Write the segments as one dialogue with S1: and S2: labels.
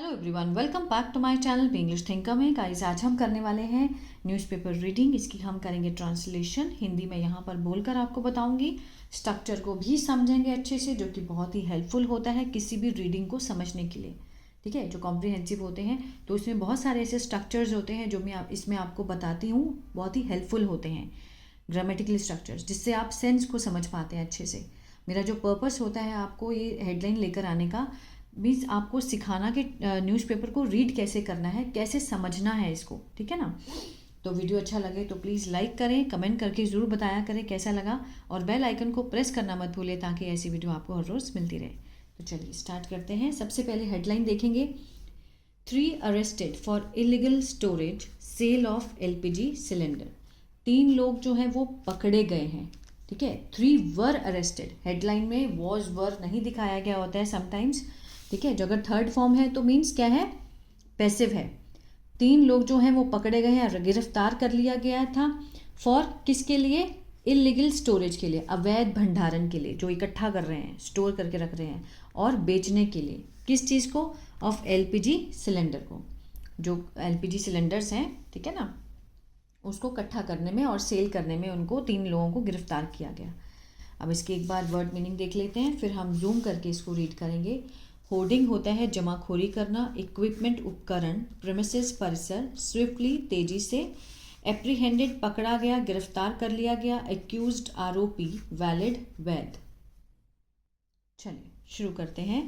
S1: Hello everyone, welcome back to my channel English thinker में। Guys, आज हम करने वाले हैं न्यूज़पेपर रीडिंग। इसकी हम करेंगे ट्रांसलेशन। हिंदी में यहाँ पर बोलकर आपको बताऊंगी। स्ट्रक्चर को भी समझेंगे अच्छे से, जो कि बहुत ही हेल्पफुल होता है किसी भी रीडिंग को समझने के लिए। ठीक है, जो कॉम्प्रिहेंसिव होते हैं तो इसमें बहुत सारे ऐसे स्ट्रक्चर्स होते हैं जो मैं इसमें आपको बताती हूँ, बहुत ही हेल्पफुल होते हैं ग्रामेटिकल स्ट्रक्चर्स, जिससे आप सेंस को समझ पाते हैं अच्छे से। मेरा जो पर्पस होता है आपको ये हेडलाइन लेकर आने का, मीन्स आपको सिखाना कि न्यूज़पेपर को रीड कैसे करना है, कैसे समझना है इसको। ठीक है ना। तो वीडियो अच्छा लगे तो प्लीज़ लाइक करें, कमेंट करके ज़रूर बताया करें कैसा लगा, और बेल आइकन को प्रेस करना मत भूलिए ताकि ऐसी वीडियो आपको हर रोज़ मिलती रहे। तो चलिए स्टार्ट करते हैं। सबसे पहले हेडलाइन देखेंगे, 3 arrested for illegal storage sale of LPG cylinder. 3 लोग जो हैं वो पकड़े गए हैं। ठीक है, 3 वर अरेस्टेड। हेडलाइन में वॉज वर नहीं दिखाया गया होता है समटाइम्स। ठीक है, जो अगर थर्ड फॉर्म है तो मीन्स क्या है, पैसिव है। 3 लोग जो हैं वो पकड़े गए हैं, गिरफ्तार कर लिया गया था। फॉर किसके लिए? इलीगल स्टोरेज के लिए, अवैध भंडारण के लिए, जो इकट्ठा कर रहे हैं, स्टोर करके रख रहे हैं और बेचने के लिए। किस चीज़ को? ऑफ LPG सिलेंडर को। जो LPG सिलेंडर्स हैं, ठीक है ना, उसको इकट्ठा करने में और सेल करने में उनको 3 लोगों को गिरफ्तार किया गया। अब इसके एक बार वर्ड मीनिंग देख लेते हैं, फिर हम जूम करके इसको रीड करेंगे। होर्डिंग होता है जमाखोरी करना, इक्विपमेंट उपकरण, प्रेमिसेस परिसर, स्विफ्टली तेजी से, एप्रीहेंडेड पकड़ा गया, गिरफ्तार कर लिया गया, एक्यूज्ड आरोपी, वैलिड वैध। चलिए शुरू करते हैं।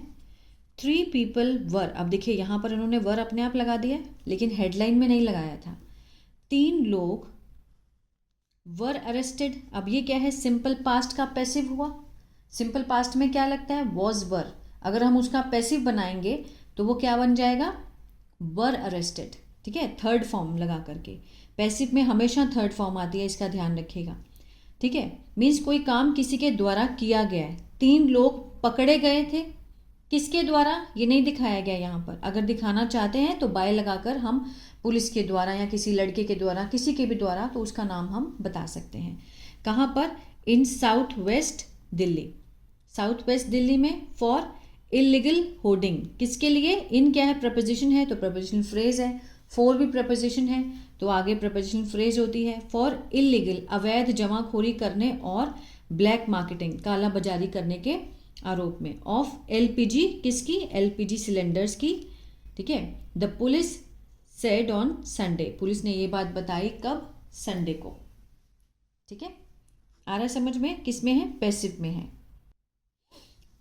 S1: 3 पीपल वर। अब देखिए यहाँ पर उन्होंने वर अपने आप लगा दिया, लेकिन हेडलाइन में नहीं लगाया था। 3 लोग वर अरेस्टेड। अब ये क्या है? सिंपल पास्ट का पैसिव हुआ। सिंपल पास्ट में क्या लगता है? Was were. अगर हम उसका पैसिव बनाएंगे तो वो क्या बन जाएगा? Were arrested. ठीक है, थर्ड फॉर्म लगा करके। पैसिव में हमेशा थर्ड फॉर्म आती है, इसका ध्यान रखिएगा। ठीक है, मीन्स कोई काम किसी के द्वारा किया गया है। 3 लोग पकड़े गए थे, किसके द्वारा ये नहीं दिखाया गया यहाँ पर। अगर दिखाना चाहते हैं तो बाय लगाकर हम पुलिस के द्वारा या किसी लड़के के द्वारा, किसी के भी द्वारा, तो उसका नाम हम बता सकते हैं। कहाँ पर? In south west Delhi. South west Delhi में। फॉर इलीगल होर्डिंग, किसके लिए? इन क्या है? प्रपोजिशन है तो प्रपोजिशन फ्रेज है। फॉर भी प्रपोजिशन है तो आगे प्रपोजिशन फ्रेज होती है। फॉर इलीगल, अवैध जमाखोरी करने और ब्लैक मार्केटिंग, काला बाजारी करने के आरोप में। ऑफ LPG, किसकी? LPG सिलेंडर्स की। ठीक है, the police said on Sunday. Police ने ये बात बताई कब? संडे को। ठीक है, आ रहा है समझ में? किस में है? पैसिव में है।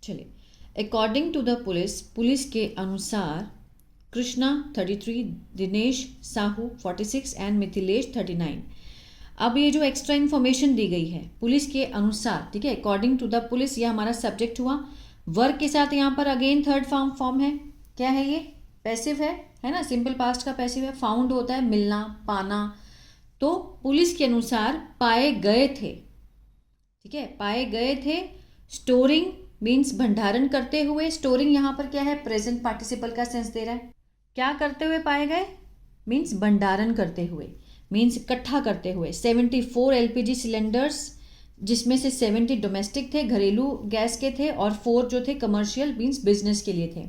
S1: चलिए, according to the police, police के अनुसार, कृष्णा 33, दिनेश साहू 46 एंड मिथिलेश 39। अब ये जो एक्स्ट्रा इन्फॉर्मेशन दी गई है पुलिस के अनुसार, ठीक है, अकॉर्डिंग टू द पुलिस, ये हमारा सब्जेक्ट हुआ। वर्क के साथ यहाँ पर अगेन थर्ड फॉर्म है। क्या है ये? पैसिव है ना, सिंपल पास्ट का पैसिव है। फाउंड होता है मिलना, पाना। तो पुलिस के अनुसार पाए गए थे। ठीक है, पाए गए थे। स्टोरिंग मीन्स भंडारण करते हुए। स्टोरिंग यहाँ पर क्या है? प्रेजेंट पार्टिसिपल का सेंस दे रहा है। क्या करते हुए पाए गए? मीन्स भंडारण करते हुए, मीन्स इकट्ठा करते हुए। 74 LPG सिलेंडर्स, जिसमें से 70 डोमेस्टिक थे, घरेलू गैस के थे, और 4 जो थे कमर्शियल, मीन्स बिजनेस के लिए थे।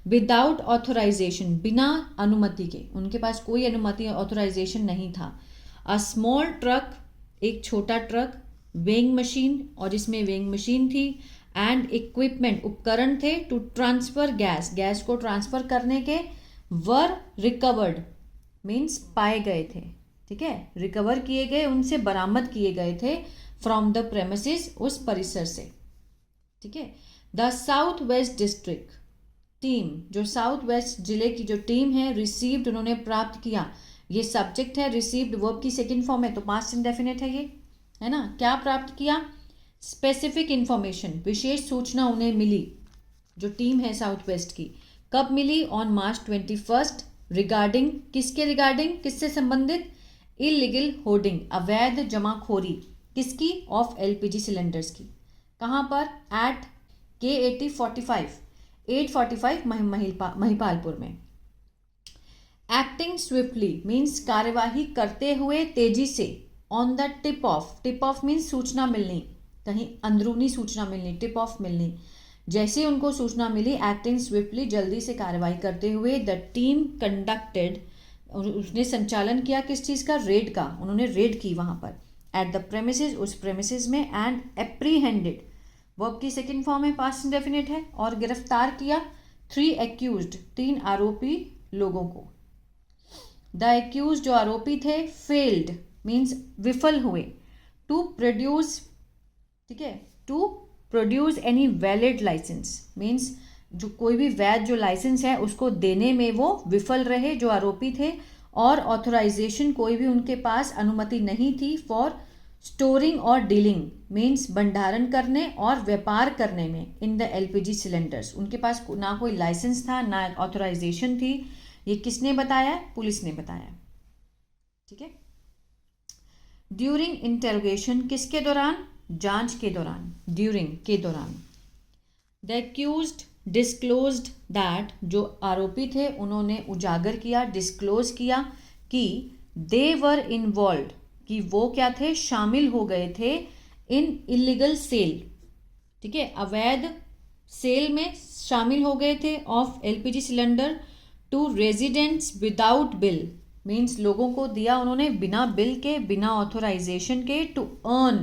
S1: विदाउट ऑथोराइजेशन, बिना अनुमति के, उनके पास कोई अनुमति ऑथोराइजेशन नहीं था। अ स्मॉल ट्रक, एक छोटा ट्रक, वेइंग मशीन, और इसमें वेइंग मशीन थी, एंड इक्विपमेंट, उपकरण थे, टू ट्रांसफर गैस, गैस को ट्रांसफर करने के, वर रिकवर्ड मीन्स पाए गए थे। ठीक है, रिकवर किए गए, उनसे बरामद किए गए थे, फ्रॉम द प्रेमिसेस, उस परिसर से। ठीक है, the south west district team, जो साउथ वेस्ट जिले की जो टीम है, रिसीव्ड, उन्होंने प्राप्त किया। ये सब्जेक्ट है, रिसीव्ड वर्ब की सेकेंड फॉर्म है तो पास्ट इंडेफिनिट है ये, है ना। क्या प्राप्त किया? स्पेसिफिक इंफॉर्मेशन, विशेष सूचना उन्हें मिली। जो टीम है साउथ वेस्ट की, कब मिली? ऑन March 21, रिगार्डिंग, किसके रिगार्डिंग? किससे संबंधित? इलीगल होर्डिंग, अवैध जमाखोरी, किसकी? ऑफ LPG सिलेंडर्स की। कहाँ पर? एट K80 45 845 महिपालपुर में। एक्टिंग स्विफ्टली मीन्स कार्यवाही करते हुए तेजी से। On the tip of, tip of means सूचना मिलनी, कहीं अंदरूनी सूचना मिलनी, टिप ऑफ मिलनी। जैसे ही उनको सूचना मिली, एक्टिंग स्विफ्टली, जल्दी से कार्रवाई करते हुए, द टीम कंडक्टेड, उसने संचालन किया किस चीज़ का, रेड का, उन्होंने रेड की वहाँ पर, एट द प्रेमिसेस, उस प्रेमिसेस में, एंड एप्रीहेंडेड, वर्ब की सेकेंड फॉर्म है, पास्ट इंडेफिनिट है, और गिरफ्तार किया 3 एक्यूज्ड, 3 आरोपी लोगों को। द एक्यूज, जो आरोपी थे, फेल्ड मीन्स विफल हुए, टू प्रोड्यूस, ठीक है, to produce any valid licence means जो कोई भी वैध जो लाइसेंस है उसको देने में वो विफल रहे जो आरोपी थे, और ऑथोराइजेशन, कोई भी उनके पास अनुमति नहीं थी, फॉर स्टोरिंग और डीलिंग मीन्स भंडारण करने और व्यापार करने में, इन द एलपीजी सिलेंडर्स, उनके पास ना कोई लाइसेंस था ना ऑथोराइजेशन थी। ये किसने बताया, पुलिस ने बताया, ठीक है। ड्यूरिंग इंटेरोगेशन, किसके दौरान, जांच के दौरान, ड्यूरिंग के दौरान, द एक्यूज्ड डिस्क्लोज्ड दैट, जो आरोपी थे उन्होंने उजागर किया, डिस्क्लोज किया कि दे वर इन्वॉल्व, कि वो क्या थे, शामिल हो गए थे, इन इलीगल सेल, ठीक है, अवैध सेल में शामिल हो गए थे, of LPG cylinder to residents without bill means लोगों को दिया उन्होंने बिना बिल के, बिना ऑथोराइजेशन के, टू अर्न,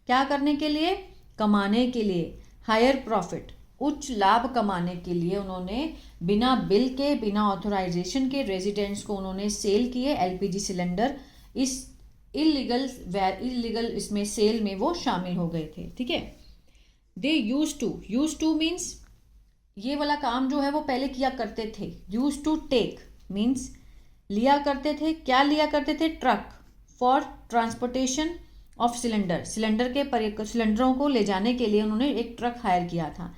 S1: क्या करने के लिए, कमाने के लिए, हायर प्रॉफिट, उच्च लाभ कमाने के लिए उन्होंने बिना बिल के, बिना ऑथोराइजेशन के रेजिडेंट्स को उन्होंने सेल किए एलपीजी सिलेंडर, इस इलीगल इसमें सेल में वो शामिल हो गए थे, ठीक है। दे यूज टू मीन्स ये वाला काम जो है वो पहले किया करते थे, यूज टू टेक मीन्स लिया करते थे, क्या लिया करते थे, truck, for transportation of cylinder, cylinder के सिलेंडरों को ले जाने के लिए उन्होंने एक ट्रक हायर किया था,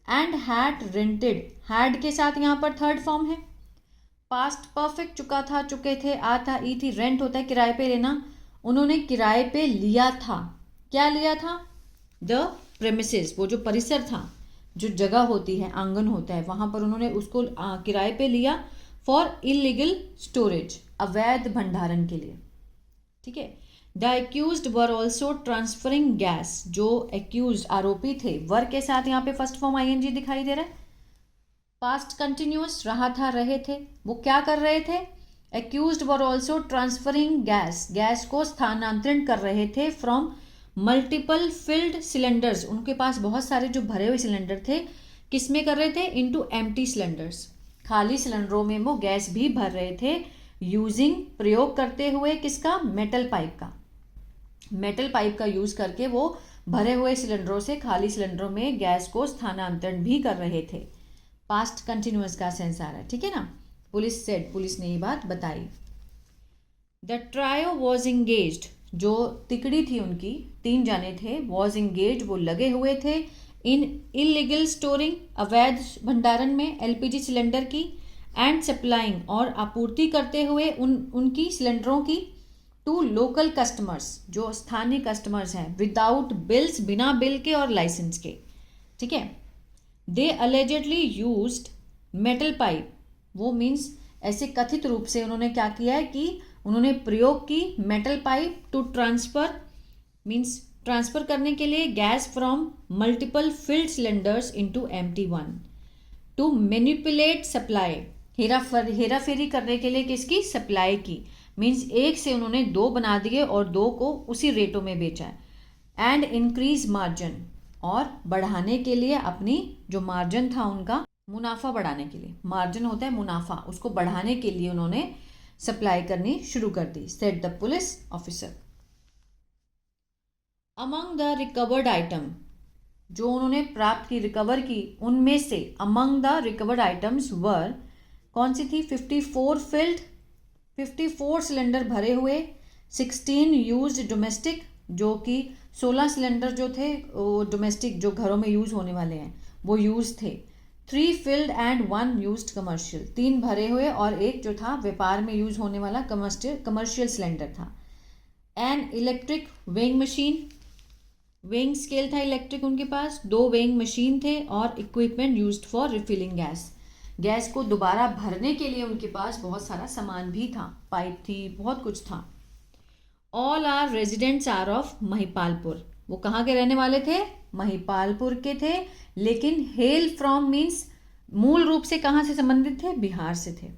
S1: एंड हैड रेंटेड, हैड के साथ यहाँ पर थर्ड फॉर्म है, पास्ट परफेक्ट, चुका था, चुके थे, आ था, ई थी, रेंट होता है किराए पे लेना, उन्होंने किराए पे लिया था, क्या लिया था, द प्रेमिसेस, वो जो परिसर था, जो जगह होती है, आंगन होता है, वहाँ पर उन्होंने उसको किराए पे लिया, फॉर इलीगल स्टोरेज, अवैध भंडारण के लिए, ठीक है। The accused were also transferring gas, जो एक्यूज्ड आरोपी थे, वर के साथ यहाँ पे फर्स्ट फॉर्म आईएनजी दिखाई दे रहा है, पास्ट कंटिन्यूअस, रहा था, रहे थे, वो क्या कर रहे थे, accused were also transferring gas, gas को स्थानांतरण कर रहे थे, फ्रॉम मल्टीपल फिल्ड सिलेंडर्स, उनके पास बहुत सारे जो भरे हुए सिलेंडर थे, किस में कर रहे थे, इनटू एम्प्टी सिलेंडर्स, खाली सिलेंडरों में वो गैस भी भर रहे थे, यूजिंग, प्रयोग करते हुए, किसका, मेटल पाइप का, मेटल पाइप का यूज करके वो भरे हुए सिलेंडरों से खाली सिलेंडरों में गैस को स्थानांतरण भी कर रहे थे, पास्ट कंटिन्यूअस का सेंस आ रहा है, ठीक है ना। पुलिस सेड, पुलिस ने ये बात बताई। द ट्रायो वॉज इंगेज्ड, जो तिकड़ी थी उनकी, 3 जाने थे, वॉज इंगेज्ड, वो लगे हुए थे, इन इलीगल स्टोरिंग, अवैध भंडारण में एलपीजी सिलेंडर की, एंड सप्लाइंग, और आपूर्ति करते हुए उनकी सिलेंडरों की, टू लोकल कस्टमर्स, जो स्थानीय कस्टमर्स हैं, विदाउट बिल्स, बिना बिल के और लाइसेंस के, ठीक है। दे अलेजेडली यूज्ड मेटल पाइप, वो मीन्स ऐसे कथित रूप से उन्होंने क्या किया है कि उन्होंने प्रयोग की metal pipe, to transfer means transfer करने के लिए gas from multiple filled cylinders into empty one, to manipulate supply, हेरा फेरी करने के लिए, किसकी, सप्लाई की, मीन्स एक से उन्होंने 2 बना दिए और 2 को उसी रेटों में बेचा, एंड इंक्रीज मार्जिन, और बढ़ाने के लिए अपनी जो मार्जिन था उनका, मुनाफा बढ़ाने के लिए, मार्जिन होता है मुनाफा, उसको बढ़ाने के लिए उन्होंने सप्लाई करनी शुरू कर दी, said the police officer. Among the recovered item, जो उन्होंने प्राप्त की, रिकवर की, उनमें से, among the recovered items were, कौन सी थी, 54 सिलेंडर भरे हुए, 16 यूज्ड डोमेस्टिक, जो कि 16 सिलेंडर जो थे वो डोमेस्टिक, जो घरों में यूज होने वाले हैं वो यूज थे, 3 फिल्ड एंड 1 यूज्ड कमर्शियल, 3 भरे हुए और एक जो था व्यापार में यूज होने वाला कमर्शियल सिलेंडर था। An electric weighing machine, weighing scale था इलेक्ट्रिक उनके पास, 2 वेइंग मशीन थे, और equipment used for refilling gas, gas को दोबारा भरने के लिए उनके पास बहुत सारा सामान भी था, पाइप थी, बहुत कुछ था। All are residents are of Mahipalpur, वो कहाँ के रहने वाले थे? महिपालपुर के थे, लेकिन हेल फ्रॉम मीन्स मूल रूप से कहाँ से संबंधित थे? बिहार से थे।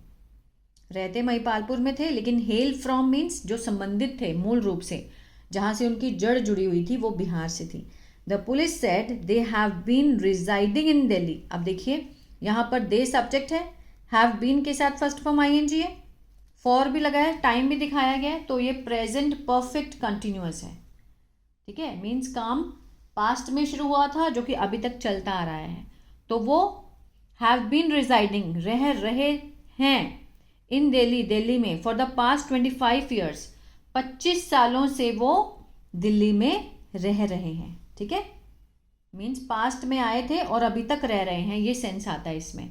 S1: रहते महिपालपुर में थे, लेकिन हेल फ्रॉम मीन्स जो संबंधित थे मूल रूप से, जहाँ से उनकी जड़ जुड़ी हुई थी वो बिहार से थी। The police said they have been residing in Delhi. अब देखिए यहाँ पर दे सब्जेक्ट है, हैव बीन के साथ फर्स्ट फॉर्म आईएनजी है, फॉर भी लगा है, टाइम भी दिखाया गया है, तो ये प्रेजेंट परफेक्ट कंटिन्यूअस है। ठीक है, मीन्स काम पास्ट में शुरू हुआ था जो कि अभी तक चलता आ रहा है, तो वो हैव बीन रिजाइडिंग रह रहे हैं इन दिल्ली, दिल्ली में फॉर द पास्ट 25 ईयर्स, 25 सालों से वो दिल्ली में रह रहे हैं। ठीक है, मीन्स पास्ट में आए थे और अभी तक रह रहे हैं, ये सेंस आता है इसमें।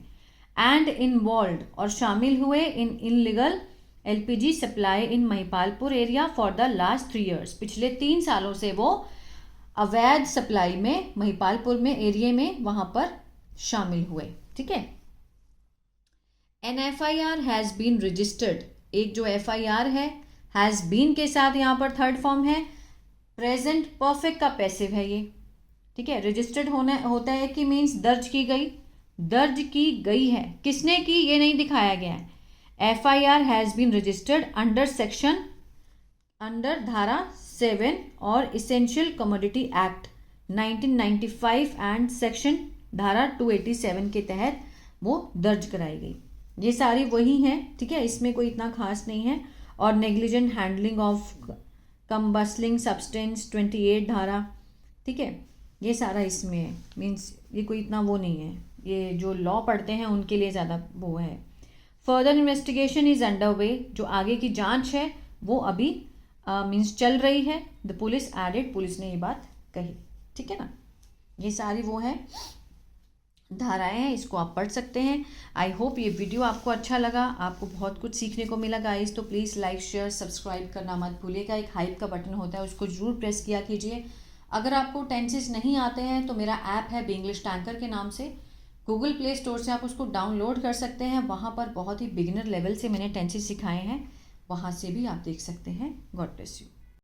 S1: एंड इन्वॉल्व और शामिल हुए in illegal LPG supply in Mahipalpur area for the last 3 years. पिछले 3 सालों से वो अवैध सप्लाई में महिपालपुर में एरिया में वहां पर शामिल हुए। ठीक है, an FIR has been registered, एक जो FIR है हैज़ बीन के साथ यहाँ पर थर्ड फॉर्म है, प्रेजेंट परफेक्ट का पैसिव है ये। ठीक है, रजिस्टर्ड होता है कि मीन्स दर्ज की गई, दर्ज की गई है, किसने की ये नहीं दिखाया गया है। FIR has been registered under धारा 7 और essential commodity act 1995 and section धारा 287 के तहत वो दर्ज कराई गई। ये सारी वही हैं। ठीक है, इसमें कोई इतना खास नहीं है। और नेग्लिजेंट हैंडलिंग ऑफ कंबस्टिंग सब्सटेंस 28 धारा, ठीक है, ये सारा इसमें है। मीन्स ये कोई इतना वो नहीं है, ये जो लॉ पढ़ते हैं उनके लिए ज़्यादा वो है। Further investigation is under way, जो आगे की जांच है वो अभी मीन्स चल रही है। द पुलिस एडेड, पुलिस ने ये बात कही। ठीक है ना, ये सारी वो है धाराएं हैं, इसको आप पढ़ सकते हैं। आई होप ये वीडियो आपको अच्छा लगा, आपको बहुत कुछ सीखने को मिला गाइस। तो प्लीज़ लाइक शेयर सब्सक्राइब करना मत भूलिएगा। एक हाइप का बटन होता है, उसको जरूर प्रेस किया कीजिए। अगर आपको टेंसेस नहीं आते हैं तो मेरा ऐप है इंग्लिश टैंकर के नाम से, गूगल प्ले स्टोर से आप उसको डाउनलोड कर सकते हैं। वहाँ पर बहुत ही बिगिनर लेवल से मैंने टेंसेस सिखाए हैं, वहाँ से भी आप देख सकते हैं। God bless you.